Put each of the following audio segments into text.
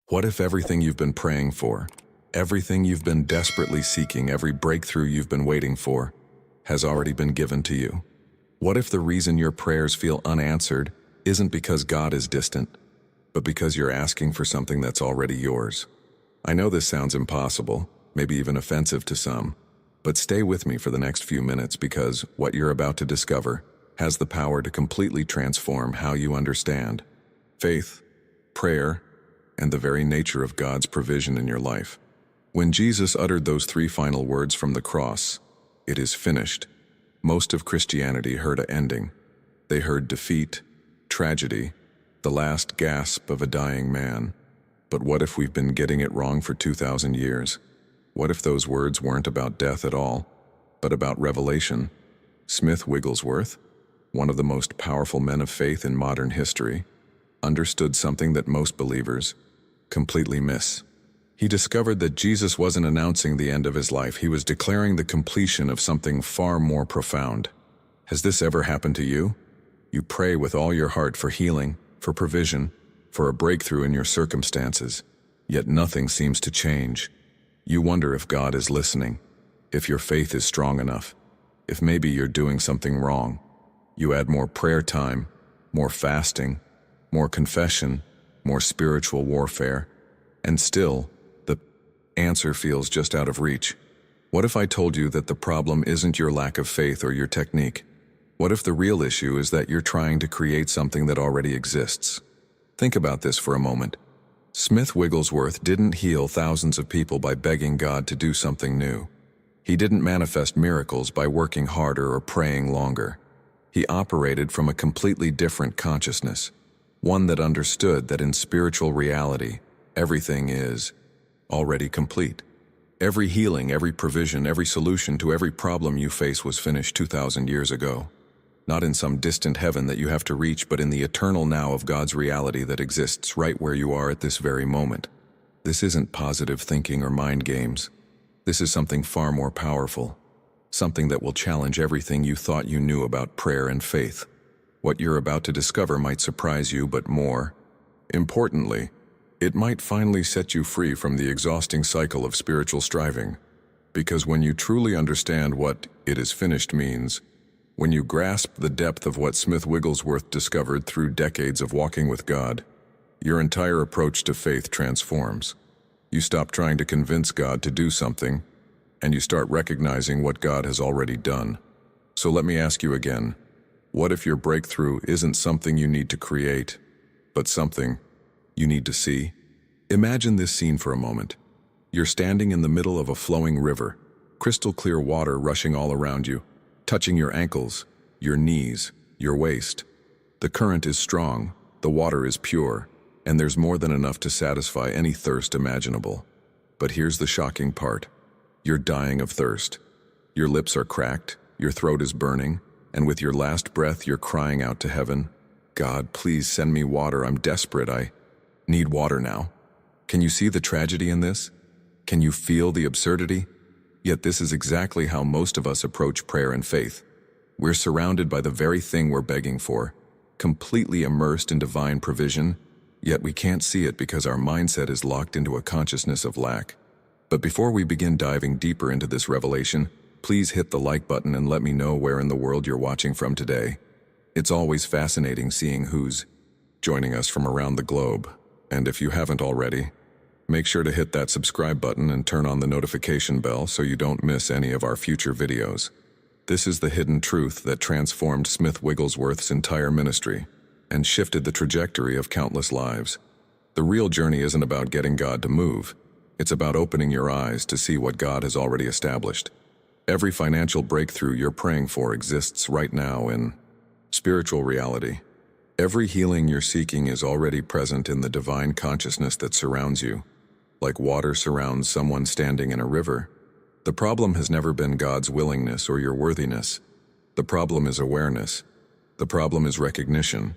What if everything you've been praying for, everything you've been desperately seeking, every breakthrough you've been waiting for, has already been given to you? What if the reason your prayers feel unanswered isn't because God is distant, but because you're asking for something that's already yours? I know this sounds impossible, maybe even offensive to some, but stay with me for the next few minutes because what you're about to discover has the power to completely transform how you understand faith, prayer, and the very nature of God's provision in your life. When Jesus uttered those three final words from the cross, "It is finished," most of Christianity heard an ending. They heard defeat, tragedy, the last gasp of a dying man. But what if we've been getting it wrong for 2,000 years? What if those words weren't about death at all, but about revelation? Smith Wigglesworth, one of the most powerful men of faith in modern history, understood something that most believers completely miss. He discovered that Jesus wasn't announcing the end of his life, he was declaring the completion of something far more profound. Has this ever happened to you? You pray with all your heart for healing, for provision, for a breakthrough in your circumstances, yet nothing seems to change. You wonder if God is listening, if your faith is strong enough, if maybe you're doing something wrong. You add more prayer time, more fasting, more confession, more spiritual warfare, and still, the answer feels just out of reach. What if I told you that the problem isn't your lack of faith or your technique? What if the real issue is that you're trying to create something that already exists? Think about this for a moment. Smith Wigglesworth didn't heal thousands of people by begging God to do something new. He didn't manifest miracles by working harder or praying longer. He operated from a completely different consciousness, one that understood that in spiritual reality, everything is already complete. Every healing, every provision, every solution to every problem you face was finished 2,000 years ago. Not in some distant heaven that you have to reach, but in the eternal now of God's reality that exists right where you are at this very moment. This isn't positive thinking or mind games. This is something far more powerful, something that will challenge everything you thought you knew about prayer and faith. What you're about to discover might surprise you, but more importantly, it might finally set you free from the exhausting cycle of spiritual striving. Because when you truly understand what "it is finished" means, when you grasp the depth of what Smith Wigglesworth discovered through decades of walking with God, your entire approach to faith transforms. You stop trying to convince God to do something, and you start recognizing what God has already done. So let me ask you again, what if your breakthrough isn't something you need to create, but something you need to see? Imagine this scene for a moment. You're standing in the middle of a flowing river, crystal clear water rushing all around you, touching your ankles, your knees, your waist. The current is strong, the water is pure, and there's more than enough to satisfy any thirst imaginable. But here's the shocking part. You're dying of thirst. Your lips are cracked, your throat is burning, and with your last breath you're crying out to heaven, "God, please send me water, I'm desperate, I need water now." Can you see the tragedy in this? Can you feel the absurdity? Yet this is exactly how most of us approach prayer and faith. We're surrounded by the very thing we're begging for, completely immersed in divine provision, yet we can't see it because our mindset is locked into a consciousness of lack. But before we begin diving deeper into this revelation, please hit the like button and let me know where in the world you're watching from today. It's always fascinating seeing who's joining us from around the globe. And if you haven't already, make sure to hit that subscribe button and turn on the notification bell so you don't miss any of our future videos. This is the hidden truth that transformed Smith Wigglesworth's entire ministry and shifted the trajectory of countless lives. The real journey isn't about getting God to move. It's about opening your eyes to see what God has already established. Every financial breakthrough you're praying for exists right now in spiritual reality. Every healing you're seeking is already present in the divine consciousness that surrounds you. Like water surrounds someone standing in a river. The problem has never been God's willingness or your worthiness. The problem is awareness. The problem is recognition.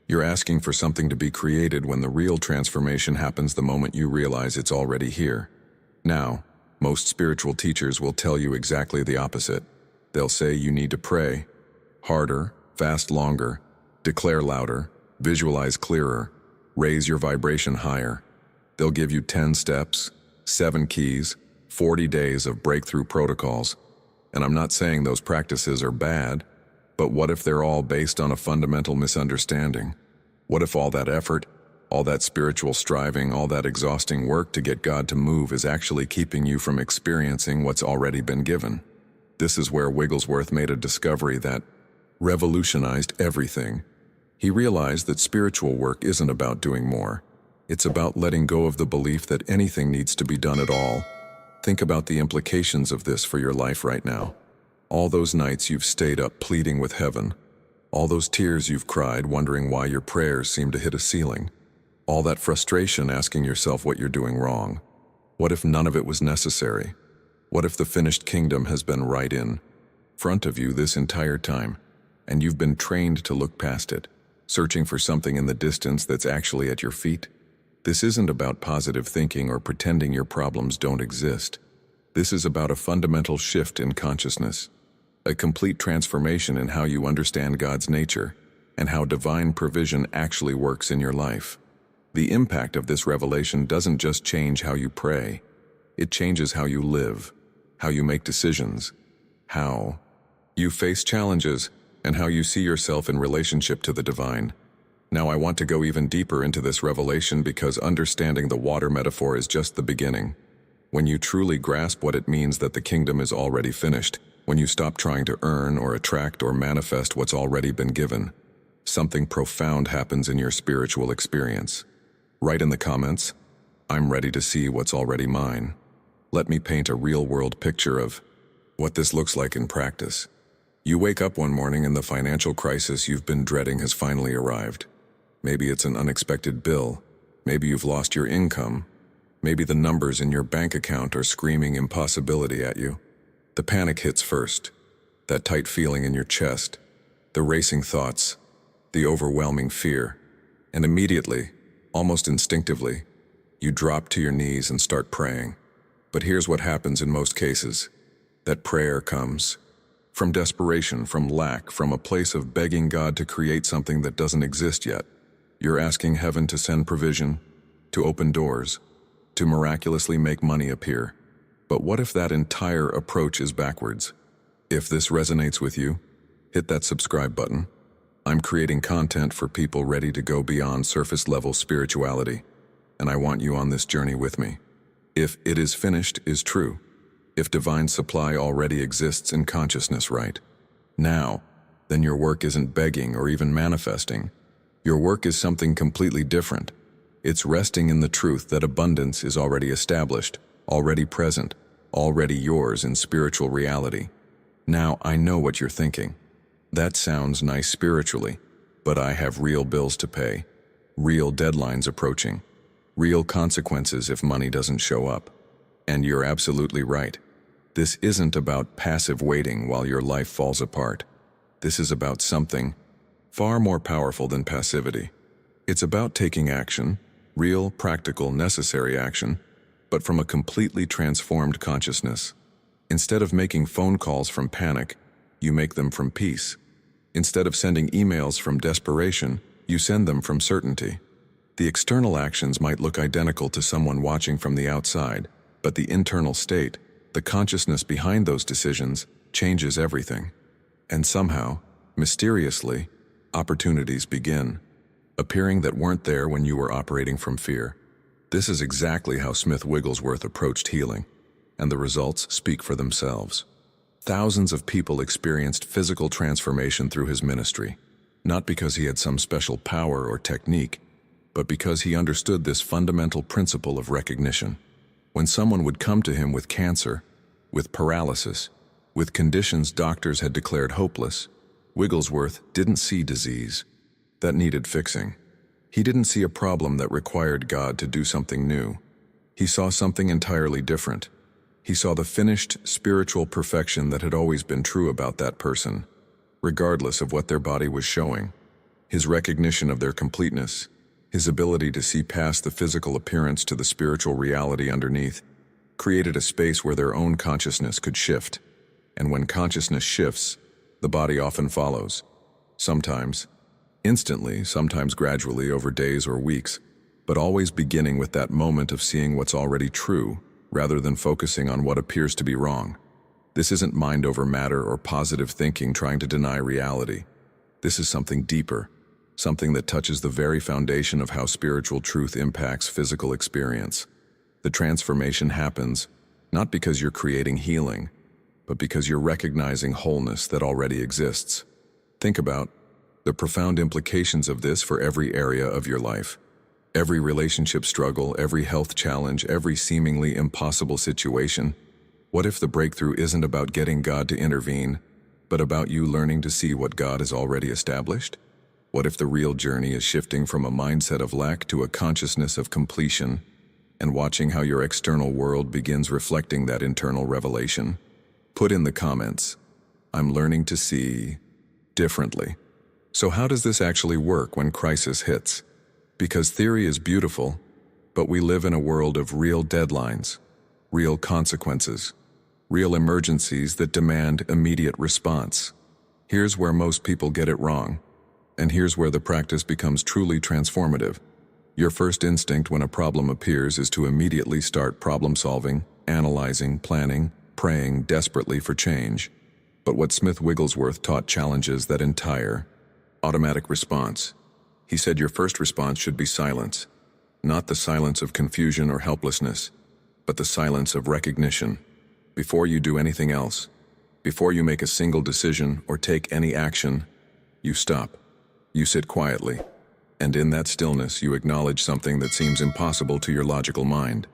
You're asking for something to be created when the real transformation happens the moment you realize it's already here. Now, most spiritual teachers will tell you exactly the opposite. They'll say you need to pray harder, fast longer, declare louder, visualize clearer, raise your vibration higher. They'll give you 10 steps, 7 keys, 40 days of breakthrough protocols. And I'm not saying those practices are bad, but what if they're all based on a fundamental misunderstanding? What if all that effort, all that spiritual striving, all that exhausting work to get God to move is actually keeping you from experiencing what's already been given? This is where Wigglesworth made a discovery that revolutionized everything. He realized that spiritual work isn't about doing more. It's about letting go of the belief that anything needs to be done at all. Think about the implications of this for your life right now. All those nights you've stayed up pleading with heaven. All those tears you've cried wondering why your prayers seem to hit a ceiling. All that frustration asking yourself what you're doing wrong. What if none of it was necessary? What if the finished kingdom has been right in front of you this entire time, and you've been trained to look past it, searching for something in the distance that's actually at your feet? This isn't about positive thinking or pretending your problems don't exist. This is about a fundamental shift in consciousness, a complete transformation in how you understand God's nature and how divine provision actually works in your life. The impact of this revelation doesn't just change how you pray, it changes how you live, how you make decisions, how you face challenges, and how you see yourself in relationship to the divine. Now I want to go even deeper into this revelation because understanding the water metaphor is just the beginning. When you truly grasp what it means that the kingdom is already finished, when you stop trying to earn or attract or manifest what's already been given, something profound happens in your spiritual experience. Write in the comments, "I'm ready to see what's already mine." Let me paint a real-world picture of what this looks like in practice. You wake up one morning and the financial crisis you've been dreading has finally arrived. Maybe it's an unexpected bill. Maybe you've lost your income. Maybe the numbers in your bank account are screaming impossibility at you. The panic hits first, that tight feeling in your chest, the racing thoughts, the overwhelming fear, and immediately, almost instinctively, you drop to your knees and start praying. But here's what happens in most cases. That prayer comes from desperation, from lack, from a place of begging God to create something that doesn't exist yet. You're asking heaven to send provision, to open doors, to miraculously make money appear. But what if that entire approach is backwards? If this resonates with you, hit that subscribe button. I'm creating content for people ready to go beyond surface-level spirituality, and I want you on this journey with me. If "it is finished" is true, if divine supply already exists in consciousness right now, then your work isn't begging or even manifesting. Your work is something completely different. It's resting in the truth that abundance is already established, already present, already yours in spiritual reality. Now, I know what you're thinking. That sounds nice spiritually, but I have real bills to pay, real deadlines approaching, real consequences if money doesn't show up. And you're absolutely right. This isn't about passive waiting while your life falls apart. This is about something far more powerful than passivity. It's about taking action, real, practical, necessary action, but from a completely transformed consciousness. Instead of making phone calls from panic, you make them from peace. Instead of sending emails from desperation, you send them from certainty. The external actions might look identical to someone watching from the outside, but the internal state, the consciousness behind those decisions, changes everything. And somehow, mysteriously, opportunities begin, appearing that weren't there when you were operating from fear. This is exactly how Smith Wigglesworth approached healing, and the results speak for themselves. Thousands of people experienced physical transformation through his ministry, not because he had some special power or technique, but because he understood this fundamental principle of recognition. When someone would come to him with cancer, with paralysis, with conditions doctors had declared hopeless, Wigglesworth didn't see disease that needed fixing. He didn't see a problem that required God to do something new. He saw something entirely different. He saw the finished spiritual perfection that had always been true about that person, regardless of what their body was showing. His recognition of their completeness, his ability to see past the physical appearance to the spiritual reality underneath, created a space where their own consciousness could shift. And when consciousness shifts, the body often follows. Sometimes instantly, sometimes gradually over days or weeks, but always beginning with that moment of seeing what's already true, rather than focusing on what appears to be wrong. This isn't mind over matter or positive thinking trying to deny reality. This is something deeper, something that touches the very foundation of how spiritual truth impacts physical experience. The transformation happens not because you're creating healing, but because you're recognizing wholeness that already exists. Think about the profound implications of this for every area of your life. Every relationship struggle, every health challenge, every seemingly impossible situation. What if the breakthrough isn't about getting God to intervene, but about you learning to see what God has already established? What if the real journey is shifting from a mindset of lack to a consciousness of completion, and watching how your external world begins reflecting that internal revelation? Put in the comments, "I'm learning to see differently." So how does this actually work when crisis hits? Because theory is beautiful, but we live in a world of real deadlines, real consequences, real emergencies that demand immediate response. Here's where most people get it wrong. And here's where the practice becomes truly transformative. Your first instinct when a problem appears is to immediately start problem solving, analyzing, planning, praying desperately for change. But what Smith Wigglesworth taught challenges that entire automatic response. He said your first response should be silence, not the silence of confusion or helplessness, but the silence of recognition. Before you do anything else, before you make a single decision or take any action, you stop. You sit quietly, and in that stillness you acknowledge something that seems impossible to your logical mind.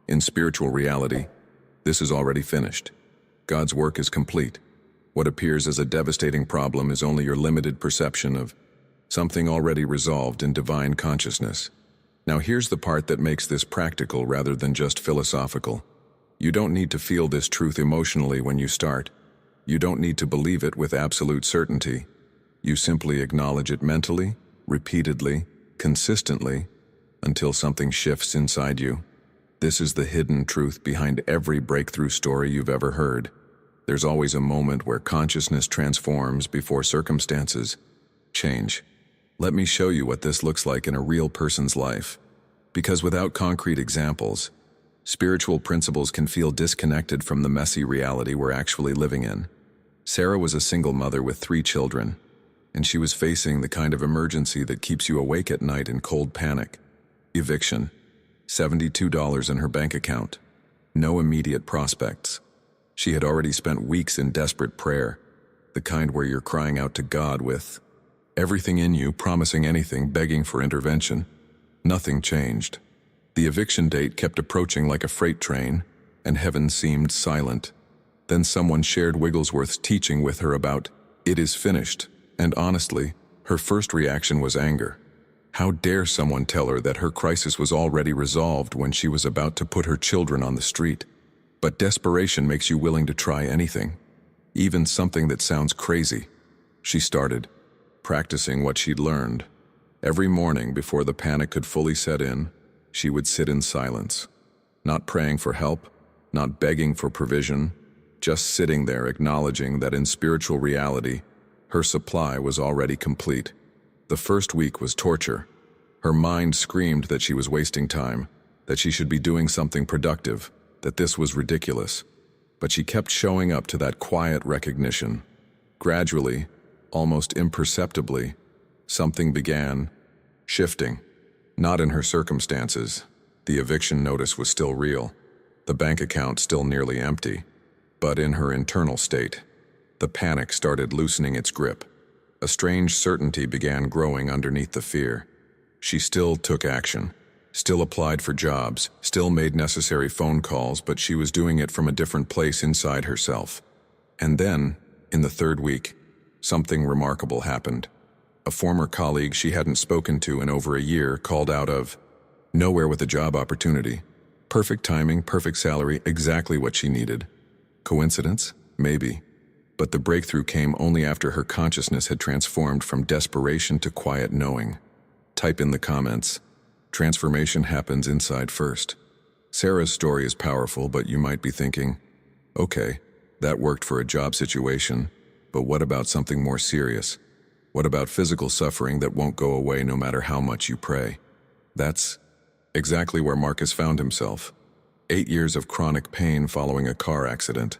In spiritual reality, this is already finished. God's work is complete. What appears as a devastating problem is only your limited perception of something already resolved in divine consciousness. Now here's the part that makes this practical rather than just philosophical. You don't need to feel this truth emotionally when you start. You don't need to believe it with absolute certainty. You simply acknowledge it mentally, repeatedly, consistently, until something shifts inside you. This is the hidden truth behind every breakthrough story you've ever heard. There's always a moment where consciousness transforms before circumstances change. Let me show you what this looks like in a real person's life. Because without concrete examples, spiritual principles can feel disconnected from the messy reality we're actually living in. Sarah was a single mother with 3 children, and she was facing the kind of emergency that keeps you awake at night in cold panic. Eviction. $72 in her bank account. No immediate prospects. She had already spent weeks in desperate prayer, the kind where you're crying out to God with everything in you, promising anything, begging for intervention. Nothing changed. The eviction date kept approaching like a freight train, and heaven seemed silent. Then someone shared Wigglesworth's teaching with her about, "It is finished," and honestly, her first reaction was anger. How dare someone tell her that her crisis was already resolved when she was about to put her children on the street? But desperation makes you willing to try anything, even something that sounds crazy. She started practicing what she'd learned. Every morning before the panic could fully set in, she would sit in silence, not praying for help, not begging for provision, just sitting there acknowledging that in spiritual reality, her supply was already complete. The first week was torture. Her mind screamed that she was wasting time, that she should be doing something productive, that this was ridiculous. But she kept showing up to that quiet recognition. Gradually, almost imperceptibly, something began shifting. Not in her circumstances. The eviction notice was still real, the bank account still nearly empty, but in her internal state. The panic started loosening its grip. A strange certainty began growing underneath the fear. She still took action, still applied for jobs, still made necessary phone calls, but she was doing it from a different place inside herself. And then, in the 3rd week, something remarkable happened. A former colleague she hadn't spoken to in over a year called out of nowhere with a job opportunity. Perfect timing, perfect salary, exactly what she needed. Coincidence? Maybe. But the breakthrough came only after her consciousness had transformed from desperation to quiet knowing. Type in the comments. Transformation happens inside first. Sarah's story is powerful, but you might be thinking, okay, that worked for a job situation, but what about something more serious? What about physical suffering that won't go away no matter how much you pray? That's Exactly where Marcus found himself. 8 years of chronic pain following a car accident.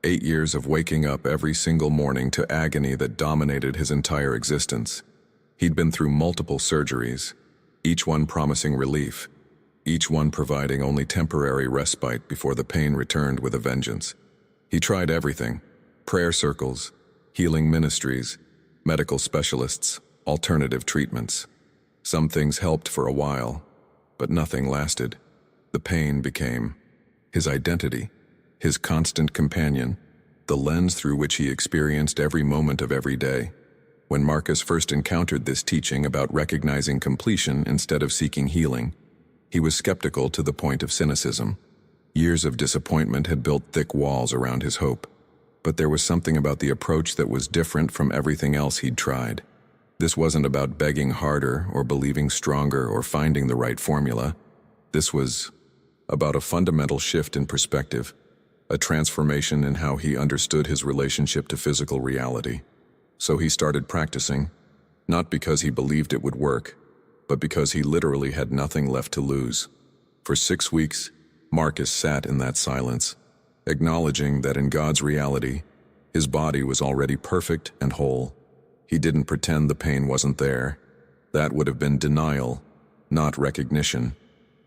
8 years of waking up every single morning to agony that dominated his entire existence. He'd been through multiple surgeries, each one promising relief, each one providing only temporary respite before the pain returned with a vengeance. He tried everything: prayer circles, healing ministries, medical specialists, alternative treatments. Some things helped for a while, but nothing lasted. The pain became his identity, his constant companion, the lens through which he experienced every moment of every day. When Marcus first encountered this teaching about recognizing completion instead of seeking healing, he was skeptical to the point of cynicism. Years of disappointment had built thick walls around his hope, but there was something about the approach that was different from everything else he'd tried. This wasn't about begging harder or believing stronger or finding the right formula. This was about a fundamental shift in perspective, a transformation in how he understood his relationship to physical reality. So he started practicing, not because he believed it would work, but because he literally had nothing left to lose. For 6 weeks, Marcus sat in that silence, acknowledging that in God's reality, his body was already perfect and whole. He didn't pretend the pain wasn't there. That would have been denial, not recognition.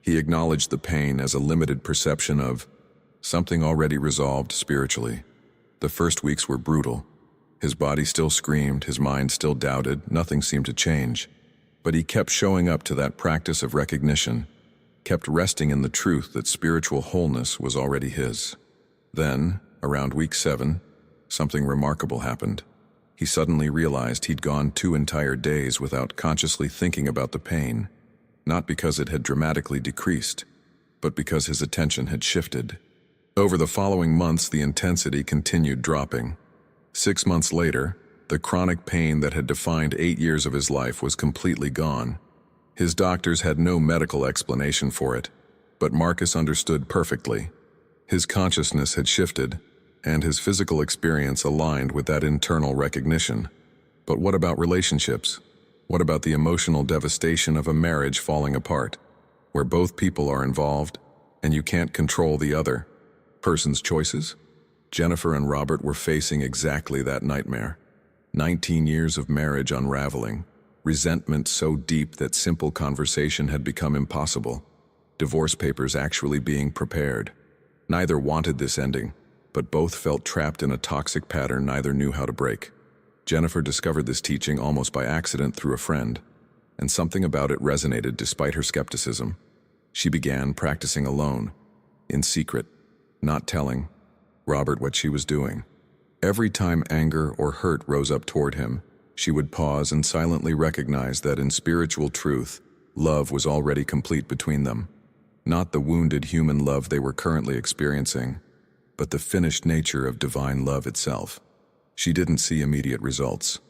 He acknowledged the pain as a limited perception of something already resolved spiritually. The first weeks were brutal. His body still screamed, his mind still doubted, nothing seemed to change. But he kept showing up to that practice of recognition, kept resting in the truth that spiritual wholeness was already his. Then, around week 7, something remarkable happened. He suddenly realized he'd gone 2 entire days without consciously thinking about the pain, not because it had dramatically decreased, but because his attention had shifted. Over the following months, the intensity continued dropping. 6 months later, the chronic pain that had defined 8 years of his life was completely gone. His doctors had no medical explanation for it, but Marcus understood perfectly. His consciousness had shifted, and his physical experience aligned with that internal recognition. But what about relationships? What about the emotional devastation of a marriage falling apart, where both people are involved, and you can't control the other person's choices? Jennifer and Robert were facing exactly that nightmare. 19 years of marriage unraveling, resentment so deep that simple conversation had become impossible, divorce papers actually being prepared. Neither wanted this ending, but both felt trapped in a toxic pattern neither knew how to break. Jennifer discovered this teaching almost by accident through a friend, and something about it resonated despite her skepticism. She began practicing alone, in secret, not telling Robert what she was doing. Every time anger or hurt rose up toward him, she would pause and silently recognize that in spiritual truth, love was already complete between them. Not the wounded human love they were currently experiencing, but the finished nature of divine love itself. She didn't see immediate results.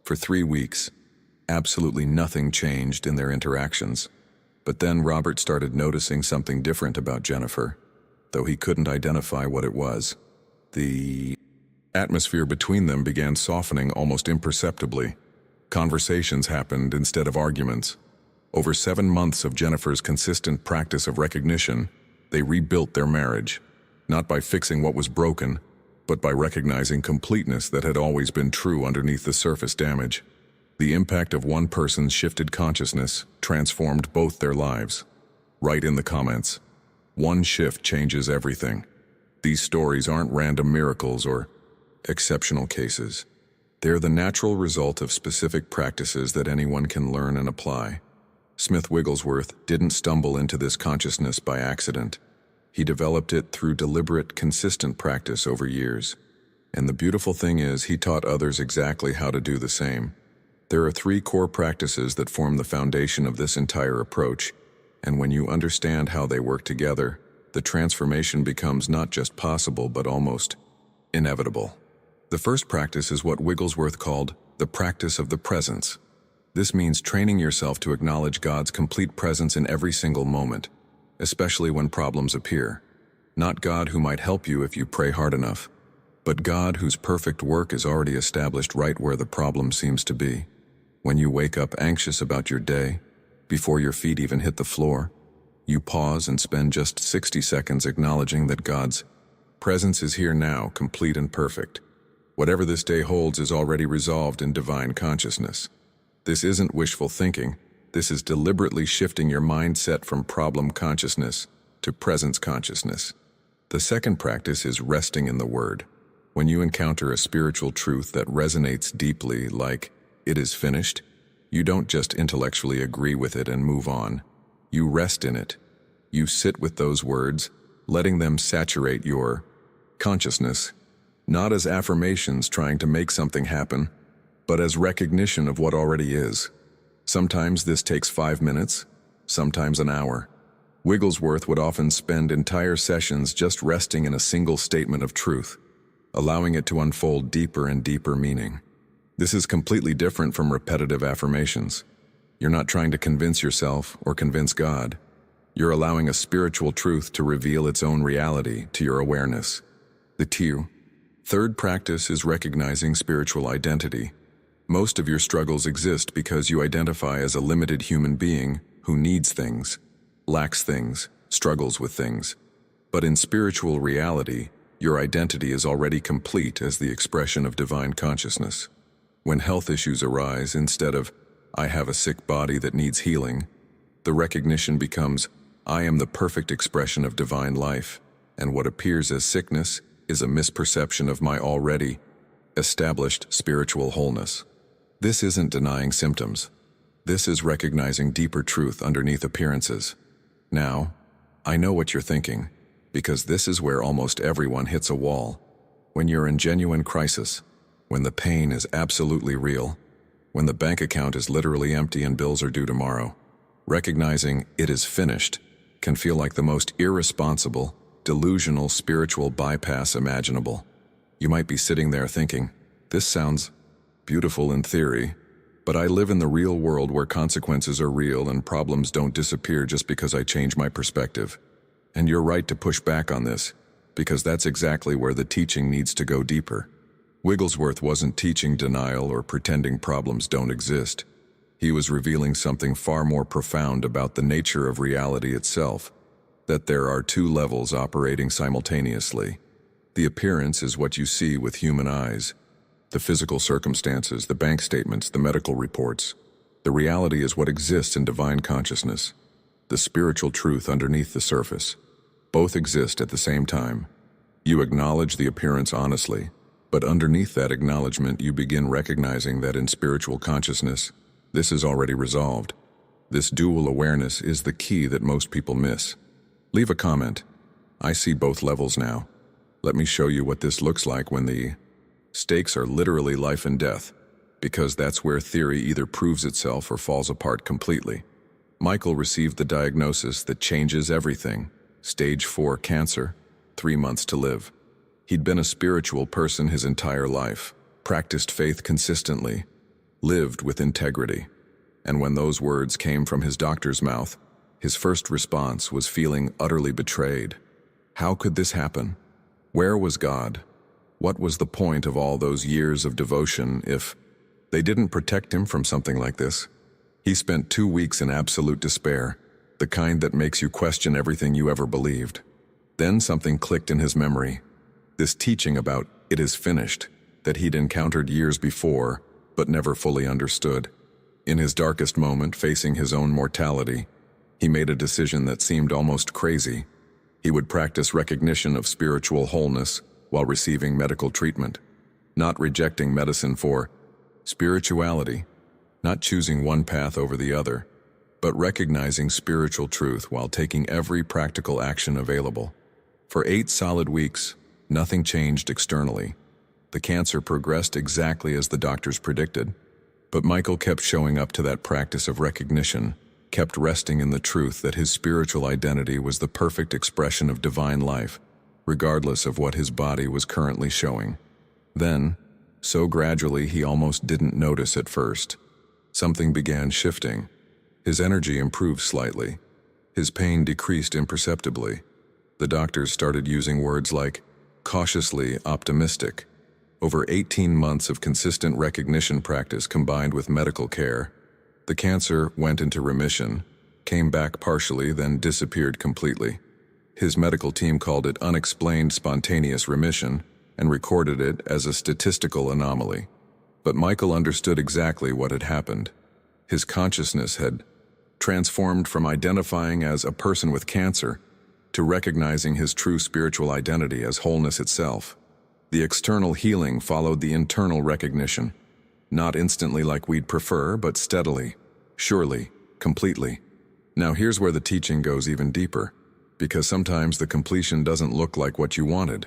For 3 weeks, absolutely nothing changed in their interactions. But then Robert started noticing something different about Jennifer, though he couldn't identify what it was. The atmosphere between them began softening almost imperceptibly. Conversations happened instead of arguments. Over 7 months of Jennifer's consistent practice of recognition, they rebuilt their marriage, not by fixing what was broken, but by recognizing completeness that had always been true underneath the surface damage. The impact of one person's shifted consciousness transformed both their lives. Write in the comments, one shift changes everything. These stories aren't random miracles or exceptional cases. They're the natural result of specific practices that anyone can learn and apply. Smith Wigglesworth didn't stumble into this consciousness by accident. He developed it through deliberate, consistent practice over years. And the beautiful thing is, he taught others exactly how to do the same. There are 3 core practices that form the foundation of this entire approach, and when you understand how they work together, the transformation becomes not just possible but almost inevitable. The first practice is what Wigglesworth called the practice of the presence. This means training yourself to acknowledge God's complete presence in every single moment, especially when problems appear. Not God who might help you if you pray hard enough, but God whose perfect work is already established right where the problem seems to be. When you wake up anxious about your day, before your feet even hit the floor, You pause and spend just 60 seconds acknowledging that God's presence is here now, complete and perfect. Whatever this day holds is already resolved in divine consciousness. This isn't wishful thinking. This is deliberately shifting your mindset from problem consciousness to presence consciousness. The second practice is resting in the Word. When you encounter a spiritual truth that resonates deeply, like, "It is finished," you don't just intellectually agree with it and move on. You rest in it. You sit with those words, letting them saturate your consciousness, not as affirmations trying to make something happen, but as recognition of what already is. Sometimes this takes 5 minutes, sometimes an hour. Wigglesworth would often spend entire sessions just resting in a single statement of truth, allowing it to unfold deeper and deeper meaning. This is completely different from repetitive affirmations. You're not trying to convince yourself or convince God. You're allowing a spiritual truth to reveal its own reality to your awareness. The third practice is recognizing spiritual identity. Most of your struggles exist because you identify as a limited human being who needs things, lacks things, struggles with things. But in spiritual reality, your identity is already complete as the expression of divine consciousness. When health issues arise, instead of, "I have a sick body that needs healing," the recognition becomes, "I am the perfect expression of divine life, and what appears as sickness is a misperception of my already established spiritual wholeness." This isn't denying symptoms. This is recognizing deeper truth underneath appearances. Now, I know what you're thinking, because this is where almost everyone hits a wall. When you're in genuine crisis, when the pain is absolutely real, when the bank account is literally empty and bills are due tomorrow, recognizing "it is finished" can feel like the most irresponsible, delusional spiritual bypass imaginable. You might be sitting there thinking, "This sounds beautiful in theory, but I live in the real world where consequences are real and problems don't disappear just because I change my perspective." And you're right to push back on this, because that's exactly where the teaching needs to go deeper. Wigglesworth wasn't teaching denial or pretending problems don't exist. He was revealing something far more profound about the nature of reality itself, that there are two levels operating simultaneously. The appearance is what you see with human eyes, the physical circumstances, the bank statements, the medical reports. The reality is what exists in divine consciousness, the spiritual truth underneath the surface. Both exist at the same time. You acknowledge the appearance honestly, but underneath that acknowledgement you begin recognizing that in spiritual consciousness, this is already resolved. This dual awareness is the key that most people miss. Leave a comment. I see both levels now. Let me show you what this looks like when the stakes are literally life and death, because that's where theory either proves itself or falls apart completely. Michael received the diagnosis that changes everything: stage 4 cancer, 3 months to live. He'd been a spiritual person his entire life, practiced faith consistently, lived with integrity. And when those words came from his doctor's mouth, his first response was feeling utterly betrayed. How could this happen? Where was God? What was the point of all those years of devotion if they didn't protect him from something like this? He spent 2 weeks in absolute despair, the kind that makes you question everything you ever believed. Then something clicked in his memory. This teaching about "it is finished" that he'd encountered years before, but never fully understood. In his darkest moment, facing his own mortality, he made a decision that seemed almost crazy. He would practice recognition of spiritual wholeness while receiving medical treatment, not rejecting medicine for spirituality, not choosing one path over the other, but recognizing spiritual truth while taking every practical action available. For 8 solid weeks, nothing changed externally. The cancer progressed exactly as the doctors predicted, but Michael kept showing up to that practice of recognition, kept resting in the truth that his spiritual identity was the perfect expression of divine life, regardless of what his body was currently showing. Then, so gradually he almost didn't notice at first, something began shifting. His energy improved slightly. His pain decreased imperceptibly. The doctors started using words like cautiously optimistic. Over 18 months of consistent recognition practice combined with medical care, the cancer went into remission, came back partially, then disappeared completely. His medical team called it unexplained spontaneous remission and recorded it as a statistical anomaly. But Michael understood exactly what had happened. His consciousness had transformed from identifying as a person with cancer to recognizing his true spiritual identity as wholeness itself. The external healing followed the internal recognition, not instantly like we'd prefer, but steadily, surely, completely. Now here's where the teaching goes even deeper, because sometimes the completion doesn't look like what you wanted.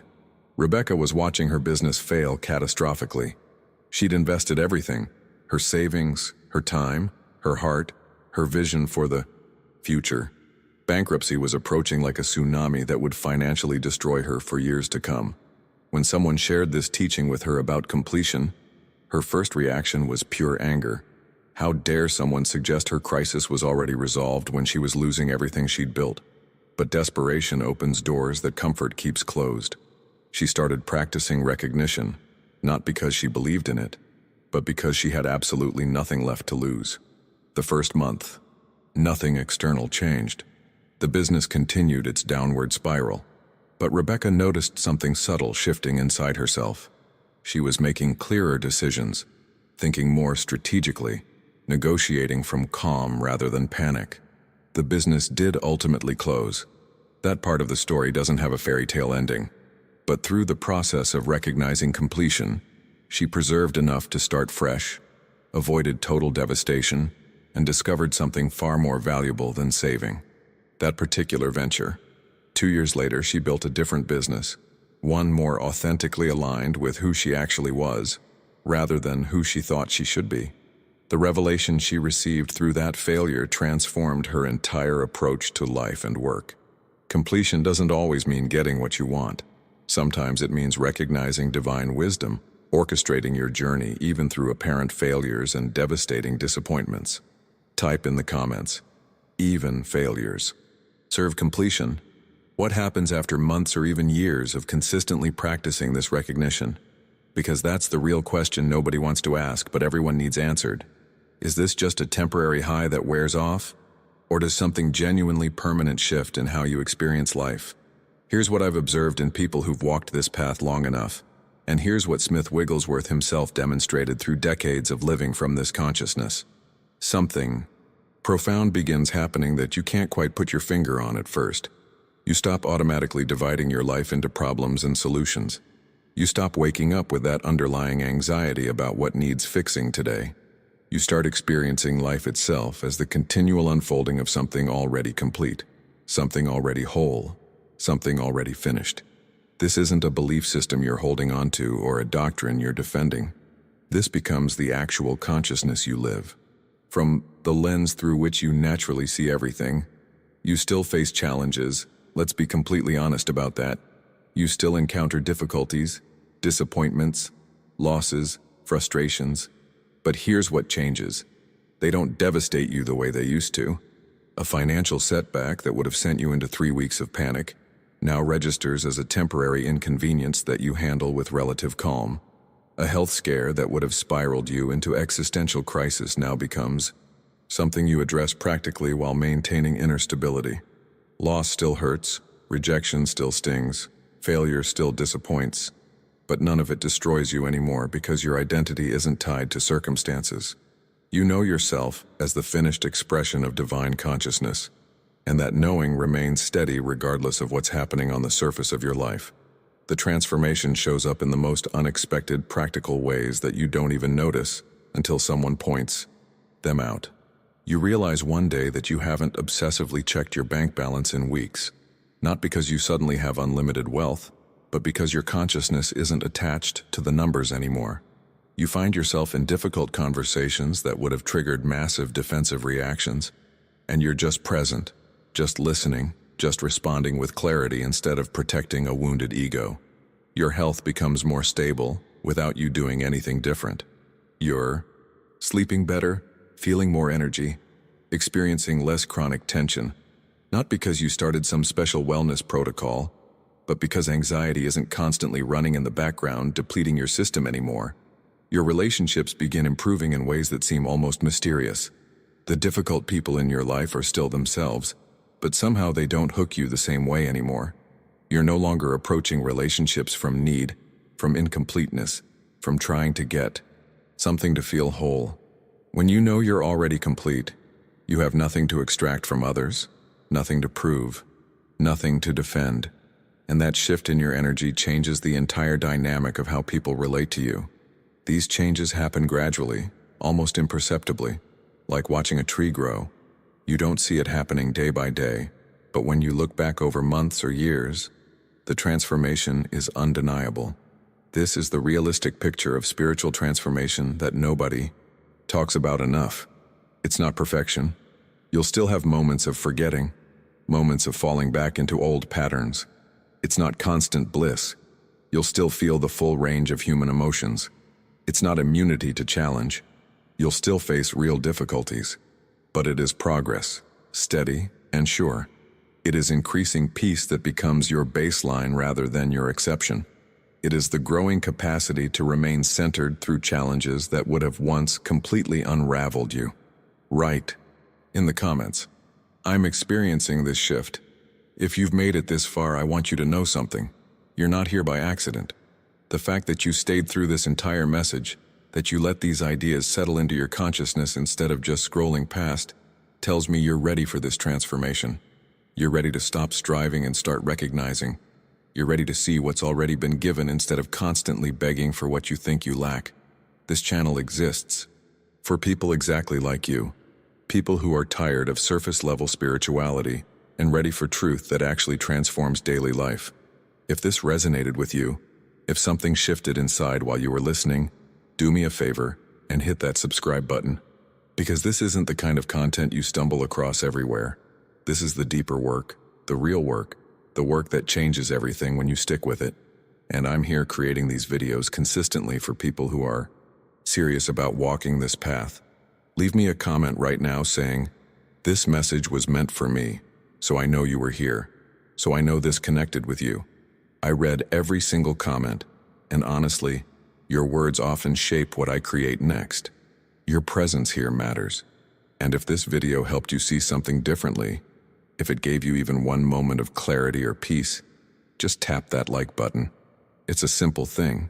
Rebecca was watching her business fail catastrophically. She'd invested everything, her savings, her time, her heart, her vision for the future. Bankruptcy was approaching like a tsunami that would financially destroy her for years to come. When someone shared this teaching with her about completion, her first reaction was pure anger. How dare someone suggest her crisis was already resolved when she was losing everything she'd built? But desperation opens doors that comfort keeps closed. She started practicing recognition, not because she believed in it, but because she had absolutely nothing left to lose. The first month, nothing external changed. The business continued its downward spiral. But Rebecca noticed something subtle shifting inside herself. She was making clearer decisions, thinking more strategically, negotiating from calm rather than panic. The business did ultimately close. That part of the story doesn't have a fairy tale ending. But through the process of recognizing completion, she preserved enough to start fresh, avoided total devastation, and discovered something far more valuable than saving. That particular venture. 2 years later, she built a different business, one more authentically aligned with who she actually was, rather than who she thought she should be. The revelation she received through that failure transformed her entire approach to life and work. Completion doesn't always mean getting what you want. Sometimes it means recognizing divine wisdom, orchestrating your journey even through apparent failures and devastating disappointments. Type in the comments, even failures. Serve completion. What happens after months or even years of consistently practicing this recognition? Because that's the real question nobody wants to ask, but everyone needs answered. Is this just a temporary high that wears off? Or does something genuinely permanent shift in how you experience life? Here's what I've observed in people who've walked this path long enough. And here's what Smith Wigglesworth himself demonstrated through decades of living from this consciousness. Something profound begins happening that you can't quite put your finger on at first. You stop automatically dividing your life into problems and solutions. You stop waking up with that underlying anxiety about what needs fixing today. You start experiencing life itself as the continual unfolding of something already complete, something already whole, something already finished. This isn't a belief system you're holding on to or a doctrine you're defending. This becomes the actual consciousness you live. From the lens through which you naturally see everything, you still face challenges. Let's be completely honest about that. You still encounter difficulties, disappointments, losses, frustrations. But here's what changes. They don't devastate you the way they used to. A financial setback that would have sent you into 3 weeks of panic now registers as a temporary inconvenience that you handle with relative calm. A health scare that would have spiraled you into existential crisis now becomes something you address practically while maintaining inner stability. Loss still hurts, rejection still stings, failure still disappoints, but none of it destroys you anymore because your identity isn't tied to circumstances. You know yourself as the finished expression of divine consciousness, and that knowing remains steady regardless of what's happening on the surface of your life. The transformation shows up in the most unexpected, practical ways that you don't even notice until someone points them out. You realize one day that you haven't obsessively checked your bank balance in weeks, not because you suddenly have unlimited wealth, but because your consciousness isn't attached to the numbers anymore. You find yourself in difficult conversations that would have triggered massive defensive reactions, and you're just present, just listening, just responding with clarity instead of protecting a wounded ego. Your health becomes more stable without you doing anything different. You're sleeping better, feeling more energy, experiencing less chronic tension, not because you started some special wellness protocol, but because anxiety isn't constantly running in the background, depleting your system anymore. Your relationships begin improving in ways that seem almost mysterious. The difficult people in your life are still themselves, but somehow they don't hook you the same way anymore. You're no longer approaching relationships from need, from incompleteness, from trying to get something to feel whole. When you know you're already complete, you have nothing to extract from others, nothing to prove, nothing to defend. And that shift in your energy changes the entire dynamic of how people relate to you. These changes happen gradually, almost imperceptibly, like watching a tree grow. You don't see it happening day by day, but when you look back over months or years, the transformation is undeniable. This is the realistic picture of spiritual transformation that nobody talks about enough. It's not perfection. You'll still have moments of forgetting, moments of falling back into old patterns. It's not constant bliss. You'll still feel the full range of human emotions. It's not immunity to challenge. You'll still face real difficulties. But it is progress, steady and sure. It is increasing peace that becomes your baseline rather than your exception. It is the growing capacity to remain centered through challenges that would have once completely unraveled you. Write in the comments, "I'm experiencing this shift." If you've made it this far, I want you to know something. You're not here by accident. The fact that you stayed through this entire message, that you let these ideas settle into your consciousness instead of just scrolling past, tells me you're ready for this transformation. You're ready to stop striving and start recognizing. You're ready to see what's already been given instead of constantly begging for what you think you lack. This channel exists for people exactly like you, people who are tired of surface-level spirituality and ready for truth that actually transforms daily life. If this resonated with you, if something shifted inside while you were listening, do me a favor and hit that subscribe button. Because this isn't the kind of content you stumble across everywhere. This is the deeper work, the real work, the work that changes everything when you stick with it. And I'm here creating these videos consistently for people who are serious about walking this path. Leave me a comment right now saying, "This message was meant for me, so I know you were here, so I know this connected with you." I read every single comment, and honestly, your words often shape what I create next. Your presence here matters. And if this video helped you see something differently, if it gave you even one moment of clarity or peace, just tap that like button. It's a simple thing,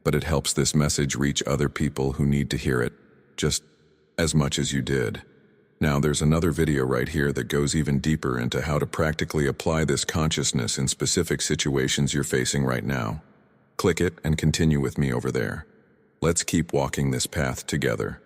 but it helps this message reach other people who need to hear it, just as much as you did. Now there's another video right here that goes even deeper into how to practically apply this consciousness in specific situations you're facing right now. Click it and continue with me over there. Let's keep walking this path together.